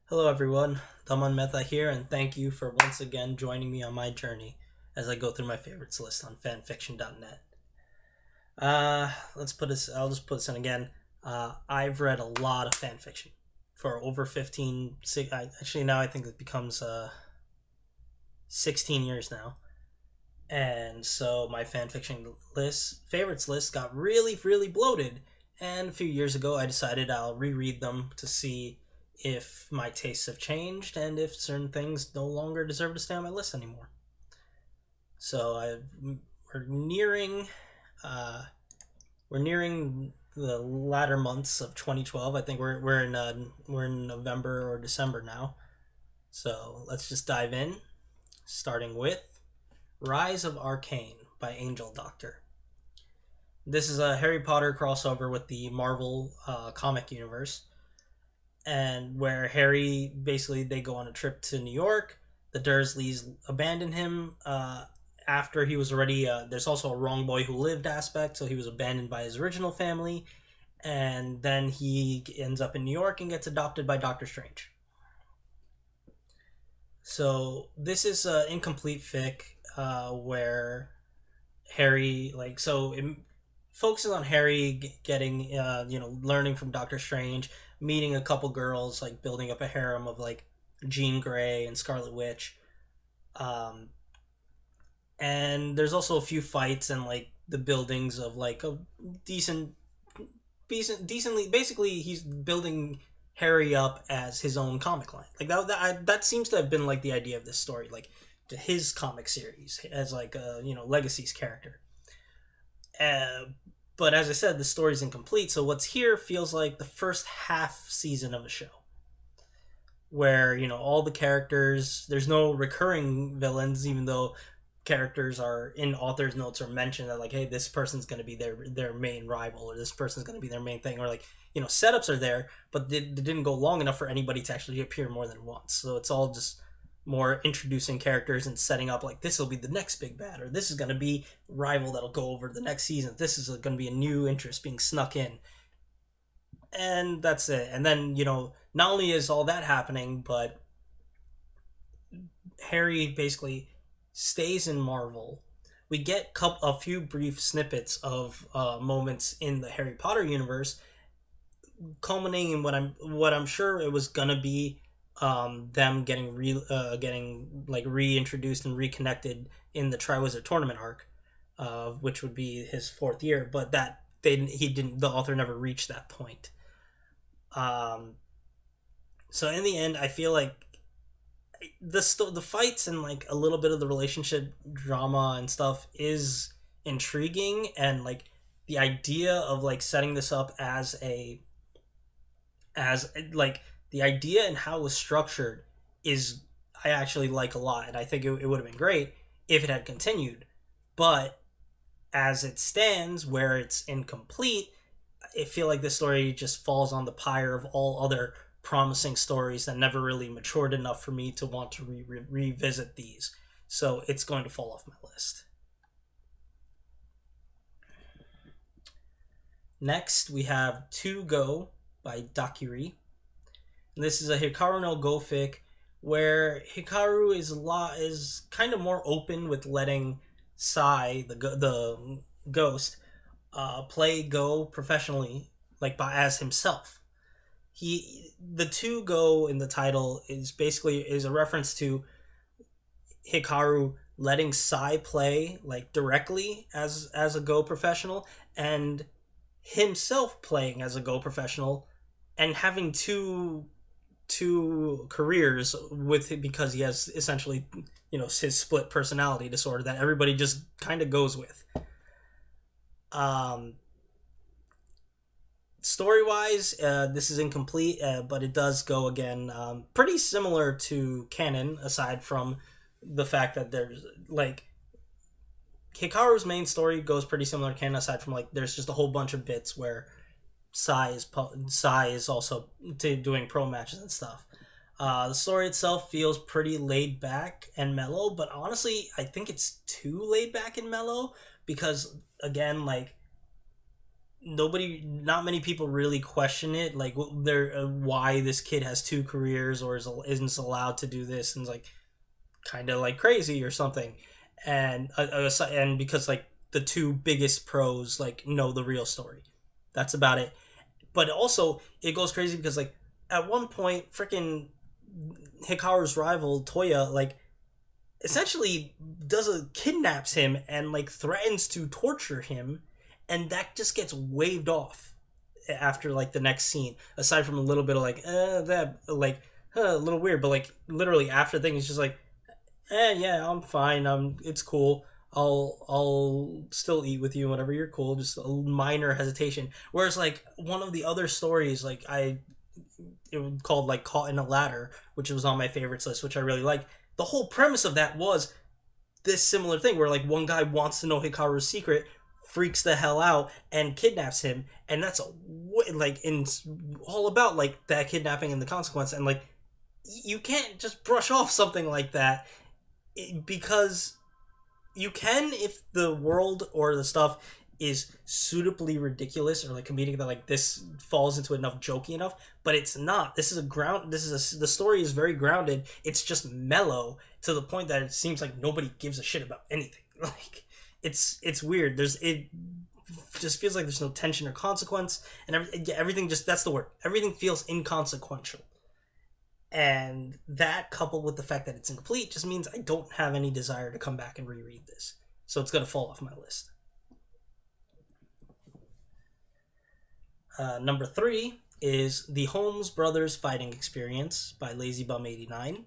Hello everyone, Dhaman Mehta here, and thank you for once again joining me on my journey as I go through my favorites list on fanfiction.net. I'll just put this in again. I've read a lot of fanfiction for over 15, actually now I think it becomes 16 years now. And so my favorites list got really bloated. And a few years ago, I decided I'll reread them to see if my tastes have changed and if certain things no longer deserve to stay on my list anymore. So we're nearing, uh, we're nearing the latter months of 2012. I think we're in November or December now. So let's just dive in, starting with Rise of Arcane by Angeldoctor. This is a Harry Potter crossover with the Marvel comic universe, and where Harry basically they go on a trip to New York. The Dursleys abandon him after he was already. There's also a wrong boy who lived aspect, so he was abandoned by his original family, and then he ends up in New York and gets adopted by Doctor Strange. So this is an incomplete fic where Harry it focuses on Harry getting learning from Doctor Strange, meeting a couple girls, like building up a harem of like Jean Grey and Scarlet Witch. Um, and there's also a few fights and like the buildings of like a decent, decently. Basically, he's building Harry up as his own comic line. Like that seems to have been like the idea of this story, like his comic series as like a Legacy's character. Uh, but as I said, the story's incomplete. So what's here feels like the first half season of a show, where all the characters. There's no recurring villains, even though characters are in author's notes or mentioned that like, hey, this person's going to be their main rival, or this person's going to be their main thing, or like setups are there, but they didn't go long enough for anybody to actually appear more than once. So it's all just more introducing characters and setting up like this will be the next big bad, or this is going to be rival that'll go over the next season. This is going to be a new interest being snuck in, and that's it. And then not only is all that happening, but Harry basically stays in Marvel. We get a few brief snippets of moments in the Harry Potter universe, culminating in what I'm sure it was gonna be them getting like reintroduced and reconnected in the Triwizard Tournament arc, which would be his fourth year. But the author never reached that point. Um, so in the end, I feel like the fights and like a little bit of the relationship drama and stuff is intriguing, and like the idea of like setting this up as like the idea and how it was structured is I actually like a lot, and I think it would have been great if it had continued. But as it stands, where it's incomplete, I feel like this story just falls on the pyre of all other promising stories that never really matured enough for me to want to revisit these. So it's going to fall off my list. Next, we have To Go by Dakiri. And this is a Hikaru no Go fic where Hikaru is kind of more open with letting Sai, the ghost, play Go professionally, like as himself. The To Go in the title is a reference to Hikaru letting Sai play like directly as a Go professional, and himself playing as a Go professional, and having two careers with it, because he has essentially his split personality disorder that everybody just kind of goes with. um Story wise, this is incomplete, but it does go again pretty similar to canon, aside from the fact that there's like Hikaru's main story goes pretty similar to canon, aside from like there's just a whole bunch of bits where Sai is also doing pro matches and stuff. The story itself feels pretty laid back and mellow, but honestly, I think it's too laid back and mellow, because again, like not many people really question it, like there why this kid has two careers or isn't allowed to do this, and it's like kind of like crazy or something. And because like the two biggest pros like know the real story, that's about it. But also it goes crazy because like at one point freaking Hikaru's rival Toya like essentially kidnaps him and like threatens to torture him, and that just gets waved off after like the next scene. Aside from a little bit of like that like a little weird, but like literally after thing, it's just like yeah, I'm fine. It's cool. I'll still eat with you whenever you're cool. Just a minor hesitation. Whereas like one of the other stories, like it was called like Caught in a Ladder, which was on my favorites list, which I really like. The whole premise of that was this similar thing where like one guy wants to know Hikaru's secret, freaks the hell out, and kidnaps him, and that's like in all about like that kidnapping and the consequence, and like you can't just brush off something like that because you can if the world or the stuff is suitably ridiculous or like comedic that like this falls into enough jokey enough, but it's not. The story is very grounded. It's just mellow to the point that it seems like nobody gives a shit about anything. Like it's weird. It just feels like there's no tension or consequence, and everything just, that's the word, everything feels inconsequential. And that coupled with the fact that it's incomplete just means I don't have any desire to come back and reread this, so it's going to fall off my list. Number 3 is the Holmes Brothers Fighting Experience by LazyBum89.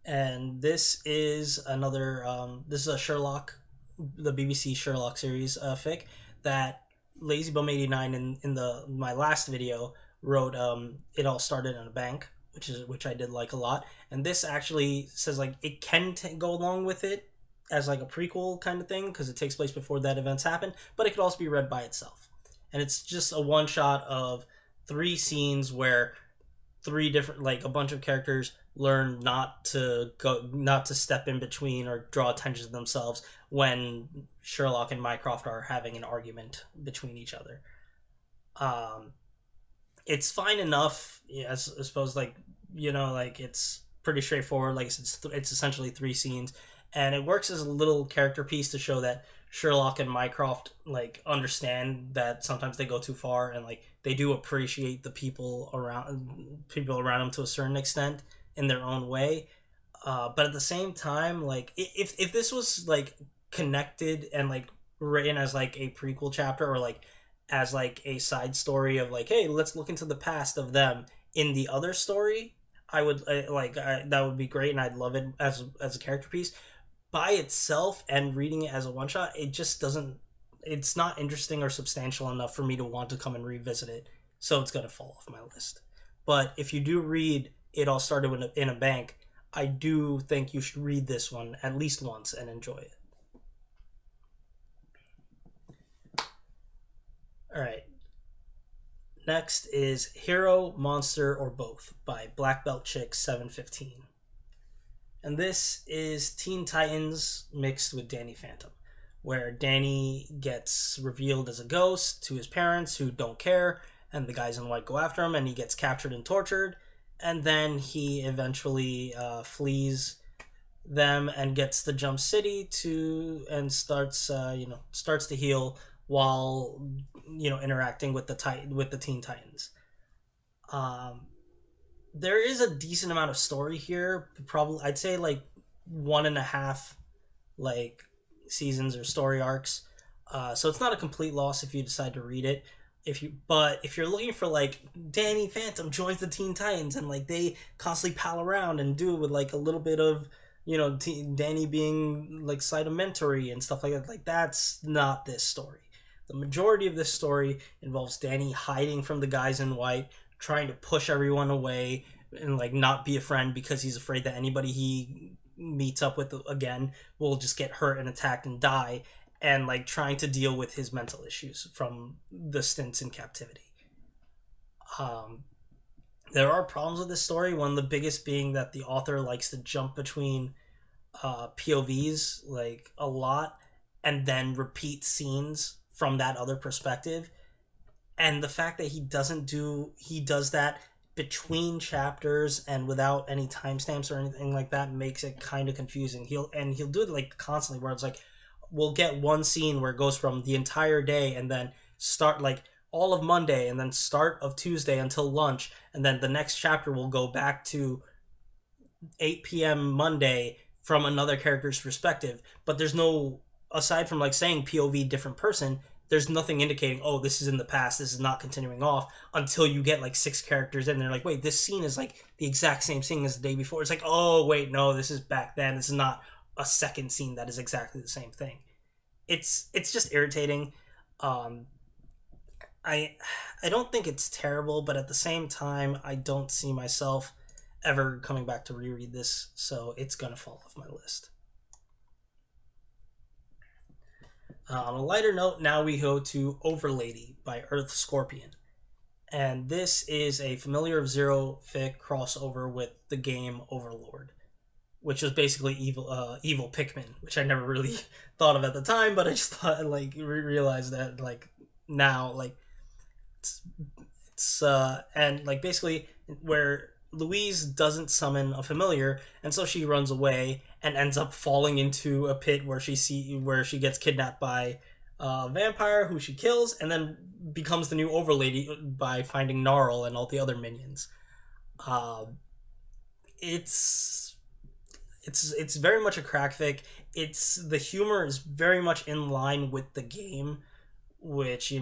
And this is this is a Sherlock, the BBC Sherlock series fic that LazyBum89 in my last video wrote. It all started in a bank, which I did like a lot. And this actually says like it can go along with it as like a prequel kind of thing because it takes place before that events happen, but it could also be read by itself. And it's just a one shot of 3 scenes where 3 different, like a bunch of characters learn not to step in between or draw attention to themselves when Sherlock and Mycroft are having an argument between each other. It's fine enough, I suppose, like, like it's pretty straightforward. Like it's essentially 3 scenes, and it works as a little character piece to show that Sherlock and Mycroft like understand that sometimes they go too far, and like they do appreciate the people around them to a certain extent in their own way. But at the same time, like if this was like connected and like written as like a prequel chapter or like as like a side story of like, hey, let's look into the past of them in the other story, I would that would be great, and I'd love it as a character piece. By itself and reading it as a one shot, it just doesn't. It's not interesting or substantial enough for me to want to come and revisit it, so it's gonna fall off my list. But if you do read It All Started in a Bank, I do think you should read this one at least once and enjoy it. All right. Next is Hero, Monster, or Both by Black Belt Chick 715. And this is Teen Titans mixed with Danny Phantom, where Danny gets revealed as a ghost to his parents who don't care, and the guys in white go after him, and he gets captured and tortured, and then he eventually flees them and gets to Jump City and starts to heal while interacting with the Teen Titans. There is a decent amount of story here. Probably, I'd say like 1.5 like seasons or story arcs. So it's not a complete loss if you decide to read it. If you're looking for like Danny Phantom joins the Teen Titans and like they constantly pal around and do it with like a little bit of Danny being like sentimentary and stuff like that, like that's not this story. The majority of this story involves Danny hiding from the guys in white, trying to push everyone away and like not be a friend because he's afraid that anybody he meets up with again will just get hurt and attacked and die, and like trying to deal with his mental issues from the stints in captivity. There are problems with this story, one of the biggest being that the author likes to jump between POVs like a lot and then repeat scenes from that other perspective. And the fact that he does that between chapters and without any timestamps or anything like that makes it kind of confusing. He'll do it like constantly, where it's like we'll get one scene where it goes from the entire day and then start like all of Monday and then start of Tuesday until lunch, and then the next chapter will go back to 8 p.m. Monday from another character's perspective. But there's no, aside from like saying POV different person, there's nothing indicating, oh, this is in the past, this is not continuing off, until you get like 6 characters in. They're like, wait, this scene is like the exact same scene as the day before. It's like, oh, wait, no, this is back then. This is not a second scene that is exactly the same thing. It's just irritating. Um, I don't think it's terrible, but at the same time, I don't see myself ever coming back to reread this, so it's gonna fall off my list. On a lighter note, now we go to Overlady by Earth Scorpion. And this is a Familiar of Zero fic crossover with the game Overlord, which was basically evil Pikmin, which I never really thought of at the time, but I just thought, like, realized that, like, now, like, it's and, like, basically where Louise doesn't summon a familiar, and so she runs away and ends up falling into a pit where she gets kidnapped by a vampire who she kills, and then becomes the new Overlady by finding Gnarl and all the other minions. Uh, it's it's very much a crack fic. The humor is very much in line with the game, which,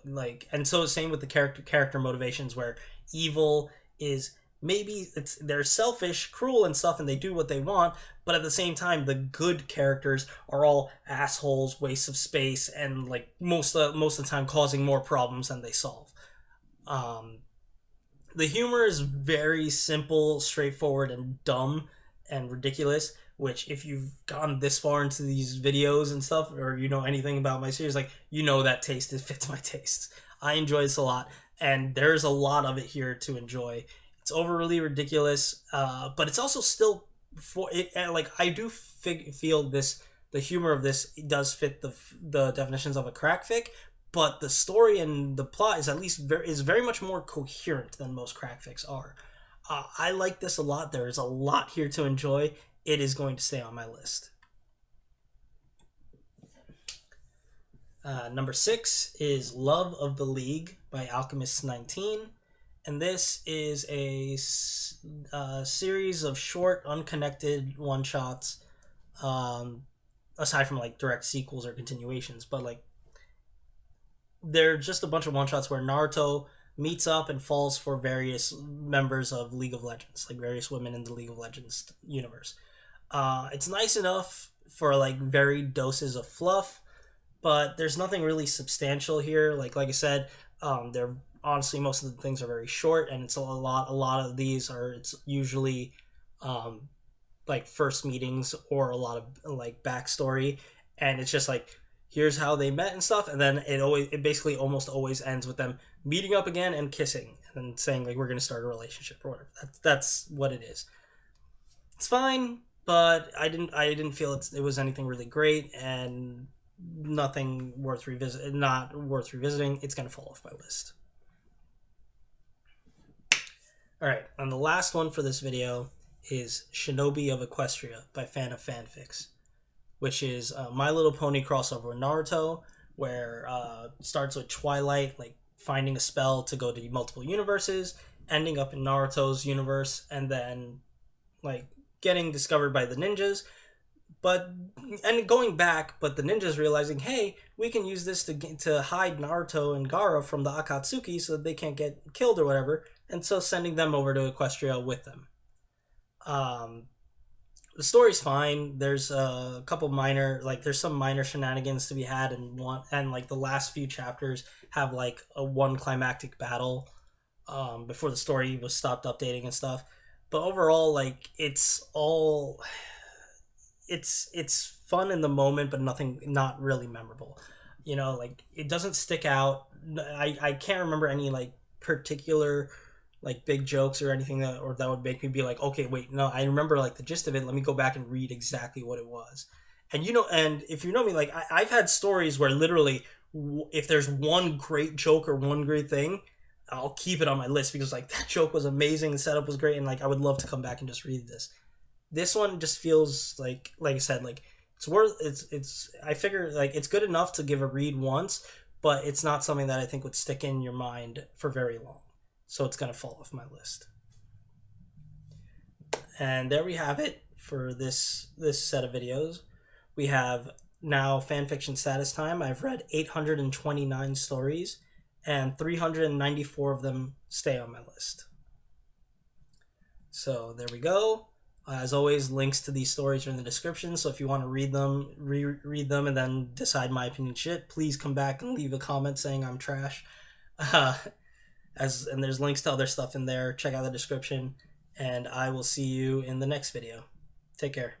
like, and so same with the character motivations, where evil is, maybe they're selfish, cruel and stuff, and they do what they want, but at the same time the good characters are all assholes, wastes of space, and like most of the time causing more problems than they solve. um the humor is very simple, straightforward, and dumb and ridiculous, which, if you've gone this far into these videos and stuff, or you know anything about my series, like, that taste, it fits my tastes. I enjoy this a lot, and there's a lot of it here to enjoy. It's overly ridiculous, but it's also still, for it. Like, I do feel this. The humor of this does fit the definitions of a crack fic, but the story and the plot is at least very much more coherent than most crack fics are. I like this a lot. There is a lot here to enjoy. It is going to stay on my list. Number 6 is Love of the League by Alchemist 19. And this is a series of short, unconnected one-shots, aside from, like, direct sequels or continuations. But, like, they're just a bunch of one-shots where Naruto meets up and falls for various members of League of Legends, like various women in the League of Legends universe. It's nice enough for, like, varied doses of fluff, but there's nothing really substantial here. Like I said, they're honestly, most of the things are very short, and it's a lot of these are, it's usually like first meetings or a lot of, like, backstory, and it's just like, here's how they met and stuff, and then it basically almost always ends with them meeting up again and kissing and saying, like, we're going to start a relationship or whatever. That's what it is. It's fine, but I didn't feel it was anything really great, and nothing not worth revisiting. It's going to fall off my list. Alright, and the last one for this video is Shinobi of Eequestria by Fan of Fanfics, which is a My Little Pony crossover with Naruto, where it starts with Twilight, like, finding a spell to go to multiple universes, ending up in Naruto's universe, and then, like, getting discovered by the ninjas, and going back, but the ninjas realizing, hey, we can use this to hide Naruto and Gaara from the Akatsuki so that they can't get killed or whatever, and so sending them over to Equestria with them. The story's fine. There's a couple there's some minor shenanigans to be had, and like the last few chapters have, like, a one climactic battle before the story was stopped updating and stuff. But overall, like, it's fun in the moment, but not really memorable. Like, it doesn't stick out. I can't remember any, like, particular, like, big jokes or anything that would make me be like, okay, wait, no, I remember, like, the gist of it. Let me go back and read exactly what it was. And and if you know me, like, I've had stories where literally if there's one great joke or one great thing, I'll keep it on my list because like that joke was amazing, the setup was great, and like I would love to come back and just read this. This one just feels like I said, like it's worth it's I figure like it's good enough to give a read once, but it's not something that I think would stick in your mind for very long. So it's gonna fall off my list. And there we have it for this set of videos. We have now fanfiction status time. I've read 829 stories, and 394 of them stay on my list. So there we go. As always, links to these stories are in the description. So if you want to read them, reread them, and then decide my opinion shit, please come back and leave a comment saying I'm trash. Uh, and there's links to other stuff in there. Check out the description, and I will see you in the next video. Take care.